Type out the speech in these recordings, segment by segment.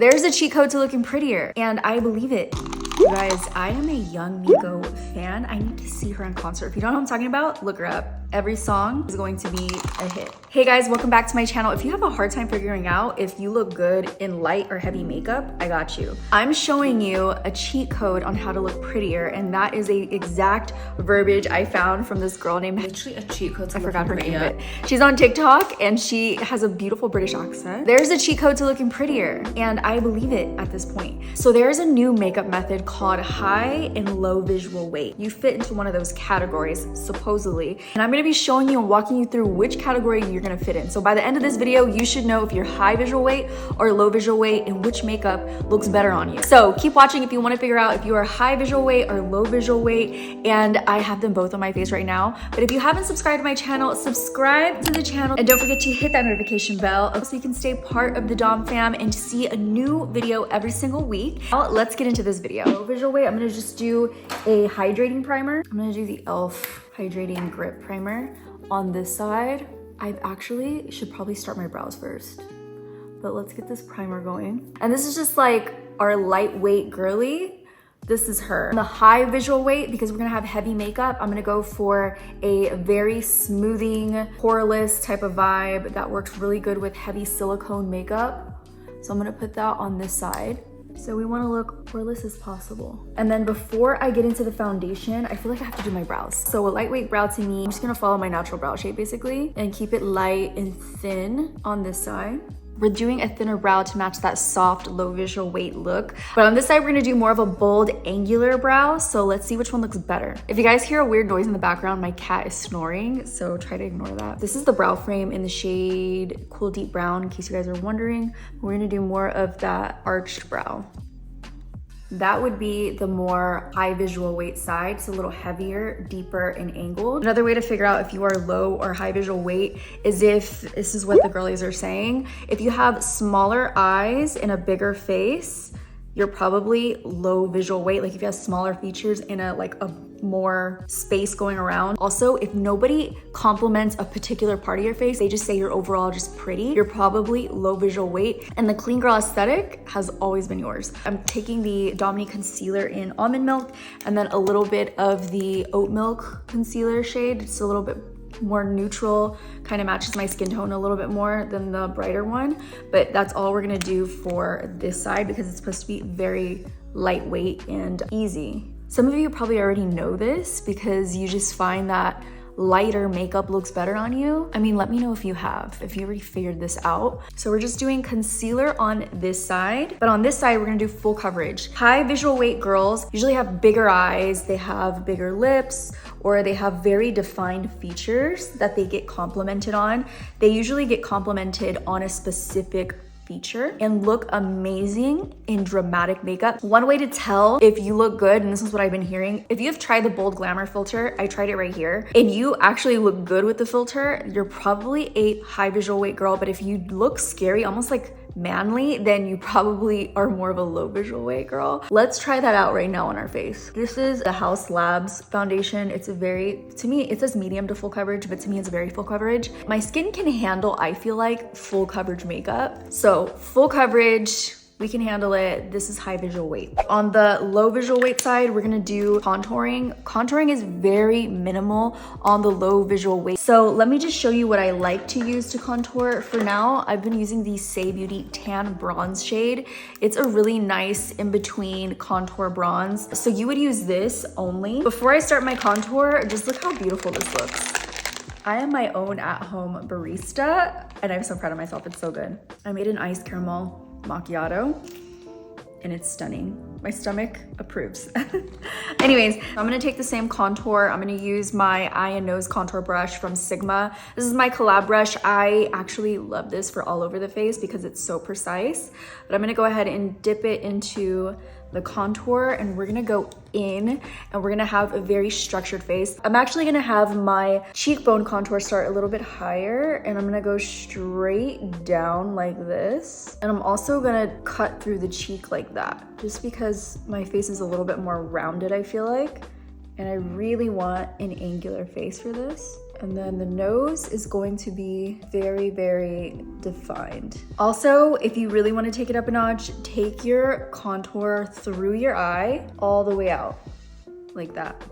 There's a cheat code to looking prettier, and I believe it. You guys, I am a young Miko fan. I need to see her in concert. If you don't know what I'm talking about, look her up. Every song is going to be a hit. Hey guys, welcome back to my channel. If you have a hard time figuring out if you look good in light or heavy makeup, I got you. I'm showing you a cheat code on how to look prettier, and that is a exact verbiage I found from this girl named, literally a cheat code to I forgot her name, prettier. but she's on TikTok and she has a beautiful British accent. There's a cheat code to looking prettier, and I believe it at this point. So there's a new makeup method called high and low visual weight. You fit into one of those categories, supposedly, and I'm gonna be showing you and walking you through which category you're gonna fit in. So by the end of this video, you should know if you're high visual weight or low visual weight and which makeup looks better on you. So keep watching if you wanna figure out if you are high visual weight or low visual weight, and I have them both on my face right now. But if you haven't subscribed to my channel, subscribe to the channel, and don't forget to hit that notification bell so you can stay part of the Dom fam and see a new video every single week. Now, let's get into this video. Low visual weight, I'm gonna just do a hydrating primer. I'm gonna do the e.l.f. hydrating grip primer on this side. I actually should probably start my brows first, but let's get this primer going. And this is just like our lightweight girly. This is her. The high visual weight, because we're gonna have heavy makeup, I'm gonna go for a very smoothing, poreless type of vibe that works really good with heavy silicone makeup. So I'm gonna put that on this side. So we wanna look poreless as possible. And then before I get into the foundation, I feel like I have to do my brows. So a lightweight brow to me, I'm just gonna follow my natural brow shape basically and keep it light and thin on this side. We're doing a thinner brow to match that soft, low visual weight look. But on this side, we're gonna do more of a bold, angular brow. So let's see which one looks better. If you guys hear a weird noise in the background, my cat is snoring, so try to ignore that. This is the brow frame in the shade Cool Deep Brown, in case you guys are wondering. We're gonna do more of that arched brow. That would be the more high visual weight side. It's a little heavier, deeper, and angled. Another way to figure out if you are low or high visual weight is if, this is what the girlies are saying, if you have smaller eyes and a bigger face, you're probably low visual weight. Like if you have smaller features and a more space going around. Also, if nobody compliments a particular part of your face, they just say you're overall just pretty, you're probably low visual weight. And the clean girl aesthetic has always been yours. I'm taking the Dominique concealer in Almond Milk and then a little bit of the Oat Milk concealer shade. It's a little bit more neutral, kind of matches my skin tone a little bit more than the brighter one. But that's all we're gonna do for this side because it's supposed to be very lightweight and easy. Some of you probably already know this because you just find that lighter makeup looks better on you. I mean, let me know if you have, if you already figured this out. So we're just doing concealer on this side, but on this side, we're gonna do full coverage. High visual weight girls usually have bigger eyes, they have bigger lips, or they have very defined features that they get complimented on. They usually get complimented on a specific feature and look amazing in dramatic makeup. One way to tell if you look good, and this is what I've been hearing, if you've tried the Bold Glamour filter, I tried it right here, and you actually look good with the filter, you're probably a high visual weight girl. But if you look scary, almost like manly, then you probably are more of a low visual weight girl. Let's try that out right now on our face. This is the HAUS Labs foundation. It's a very, to me, it says medium to full coverage, but to me it's very full coverage. My skin can handle, I feel like, full coverage makeup. So full coverage, we can handle it. This is high visual weight. On the low visual weight side, we're gonna do contouring. Contouring is very minimal on the low visual weight. So let me just show you what I like to use to contour. For now, I've been using the Saie Beauty Tan Bronze shade. It's a really nice in-between contour bronze. So you would use this only. Before I start my contour, just look how beautiful this looks. I am my own at-home barista, and I'm so proud of myself. It's so good. I made an iced caramel macchiato and it's stunning. My stomach approves. Anyways, I'm gonna take the same contour. I'm gonna use my eye and nose contour brush from Sigma. This is my collab brush. I actually love this for all over the face because it's so precise. But I'm gonna go ahead and dip it into the contour and we're gonna go in and we're gonna have a very structured face. I'm actually gonna have my cheekbone contour start a little bit higher and I'm gonna go straight down like this. And I'm also gonna cut through the cheek like that, just because my face is a little bit more rounded, I feel like. And I really want an angular face for this. And then the nose is going to be very, very defined. Also, if you really want to take it up a notch, take your contour through your eye all the way out, like that.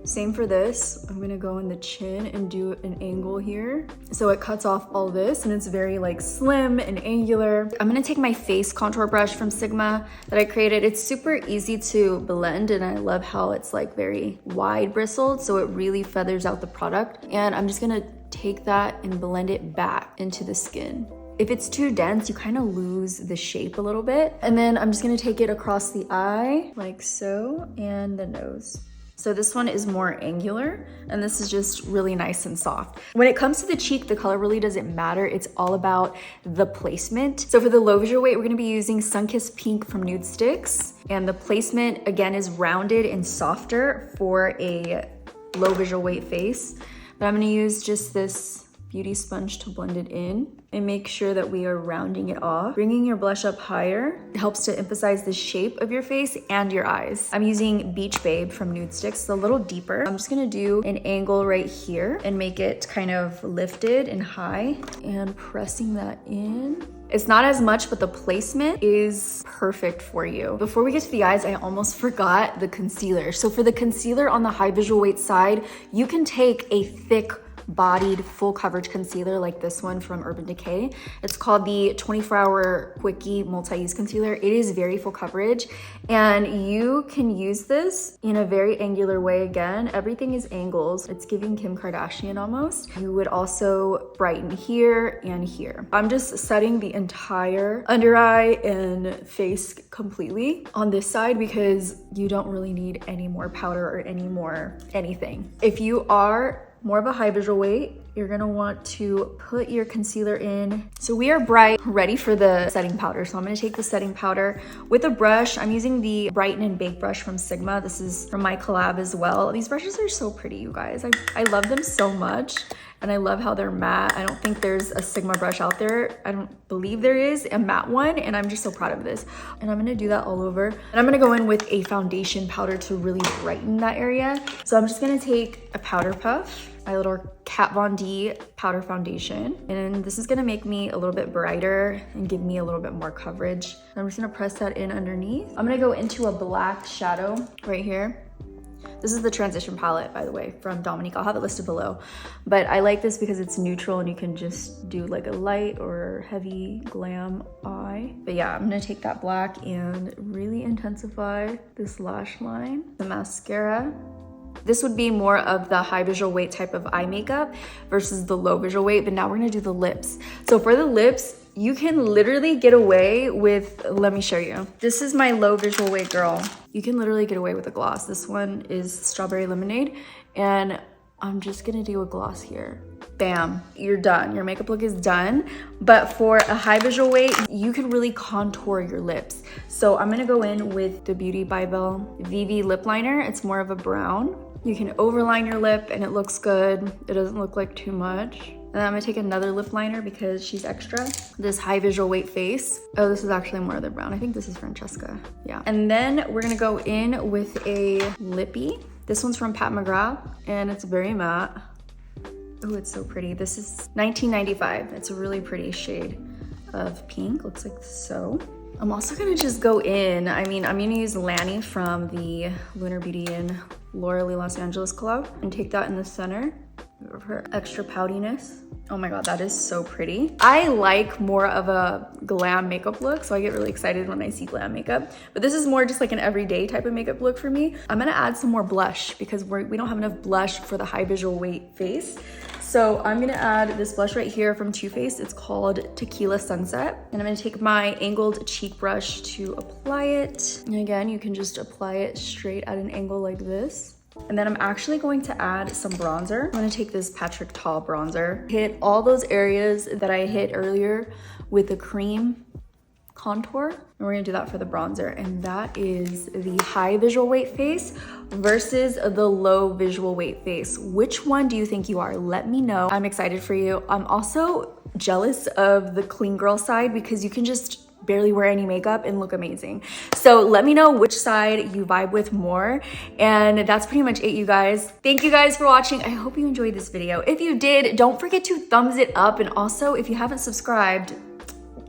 Same for this. I'm gonna go in the chin and do an angle here. So it cuts off all this and it's very like slim and angular. I'm gonna take my face contour brush from Sigma that I created. It's super easy to blend and I love how it's like very wide bristled, so it really feathers out the product. And I'm just gonna take that and blend it back into the skin. If it's too dense, you kind of lose the shape a little bit. And then I'm just gonna take it across the eye like so, and the nose. So this one is more angular and this is just really nice and soft. When it comes to the cheek, the color really doesn't matter. It's all about the placement. So for the low visual weight, we're gonna be using Sunkissed Pink from NUDESTIX. And the placement again is rounded and softer for a low visual weight face. But I'm gonna use just this beauty sponge to blend it in and make sure that we are rounding it off. Bringing your blush up higher helps to emphasize the shape of your face and your eyes. I'm using Beach Babe from NUDESTIX, it's a little deeper. I'm just gonna do an angle right here and make it kind of lifted and high and pressing that in. It's not as much, but the placement is perfect for you. Before we get to the eyes, I almost forgot the concealer. So for the concealer on the high visual weight side, you can take a thick bodied full coverage concealer like this one from Urban Decay. It's called the 24-hour Quickie Multi-Use Concealer. It is very full coverage and you can use this in a very angular way. Again, everything is angles. It's giving Kim Kardashian almost. You would also brighten here and here. I'm just setting the entire under eye and face completely on this side because you don't really need any more powder or any more anything. If you are more of a high visual weight, you're gonna want to put your concealer in. So we are bright, ready for the setting powder. So I'm gonna take the setting powder with a brush. I'm using the Brighten and Bake brush from Sigma. This is from my collab as well. These brushes are so pretty, you guys. I love them so much. And I love how they're matte. I don't think there's a Sigma brush out there. I don't believe there is a matte one, and I'm just so proud of this. And I'm gonna do that all over. And I'm gonna go in with a foundation powder to really brighten that area. So I'm just gonna take a powder puff, my little Kat Von D powder foundation. And this is gonna make me a little bit brighter and give me a little bit more coverage. And I'm just gonna press that in underneath. I'm gonna go into a black shadow right here. This is the transition palette, by the way, from Dominique. I'll have it listed below. But I like this because it's neutral and you can just do like a light or heavy glam eye. But yeah, I'm gonna take that black and really intensify this lash line. The mascara. This would be more of the high visual weight type of eye makeup versus the low visual weight, but now we're gonna do the lips. So for the lips, you can literally get away with, let me show you. This is my low visual weight girl. You can literally get away with a gloss. This one is Strawberry Lemonade, and I'm just gonna do a gloss here. Bam, you're done. Your makeup look is done. But for a high visual weight, you can really contour your lips. So I'm gonna go in with the Beauty by Belle VV lip liner. It's more of a brown. You can overline your lip and it looks good. It doesn't look like too much. And I'm gonna take another lip liner because she's extra. This high visual weight face. Oh, this is actually more of the brown. I think this is Francesca, yeah. And then we're gonna go in with a lippy. This one's from Pat McGrath and it's very matte. Oh, it's so pretty. This is $19.95. It's a really pretty shade of pink, looks like so. I'm also gonna just go in, I'm gonna use Lanny from the Lunar Beauty and Laura Lee Los Angeles collab and take that in the center of her extra poutiness. Oh my God, that is so pretty. I like more of a glam makeup look, so I get really excited when I see glam makeup, but this is more just like an everyday type of makeup look for me. I'm gonna add some more blush because we don't have enough blush for the high visual weight face. So I'm gonna add this blush right here from Too Faced. It's called Tequila Sunset. And I'm gonna take my angled cheek brush to apply it. And again, you can just apply it straight at an angle like this. And then I'm actually going to add some bronzer. I'm gonna take this Patrick Ta bronzer, hit all those areas that I hit earlier with the cream contour. And we're gonna do that for the bronzer. And that is the high visual weight face versus the low visual weight face. Which one do you think you are? Let me know. I'm excited for you. I'm also jealous of the clean girl side because you can just barely wear any makeup and look amazing. So let me know which side you vibe with more. And that's pretty much it, you guys. Thank you guys for watching. I hope you enjoyed this video. If you did, don't forget to thumbs it up. And also, if you haven't subscribed,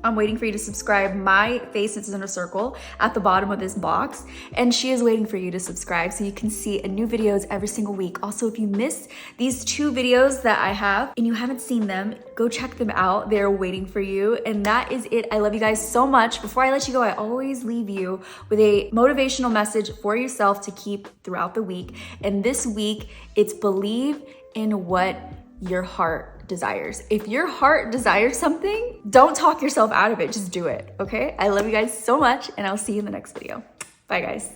I'm waiting for you to subscribe. My face is in a circle at the bottom of this box, and she is waiting for you to subscribe so you can see new videos every single week. Also, if you missed these 2 videos that I have and you haven't seen them, go check them out. They're waiting for you. And that is it. I love you guys so much. Before I let you go, I always leave you with a motivational message for yourself to keep throughout the week. And this week, it's believe in what your heart desires. If your heart desires something, don't talk yourself out of it, just do it, okay? I love you guys so much, and I'll see you in the next video. Bye, guys.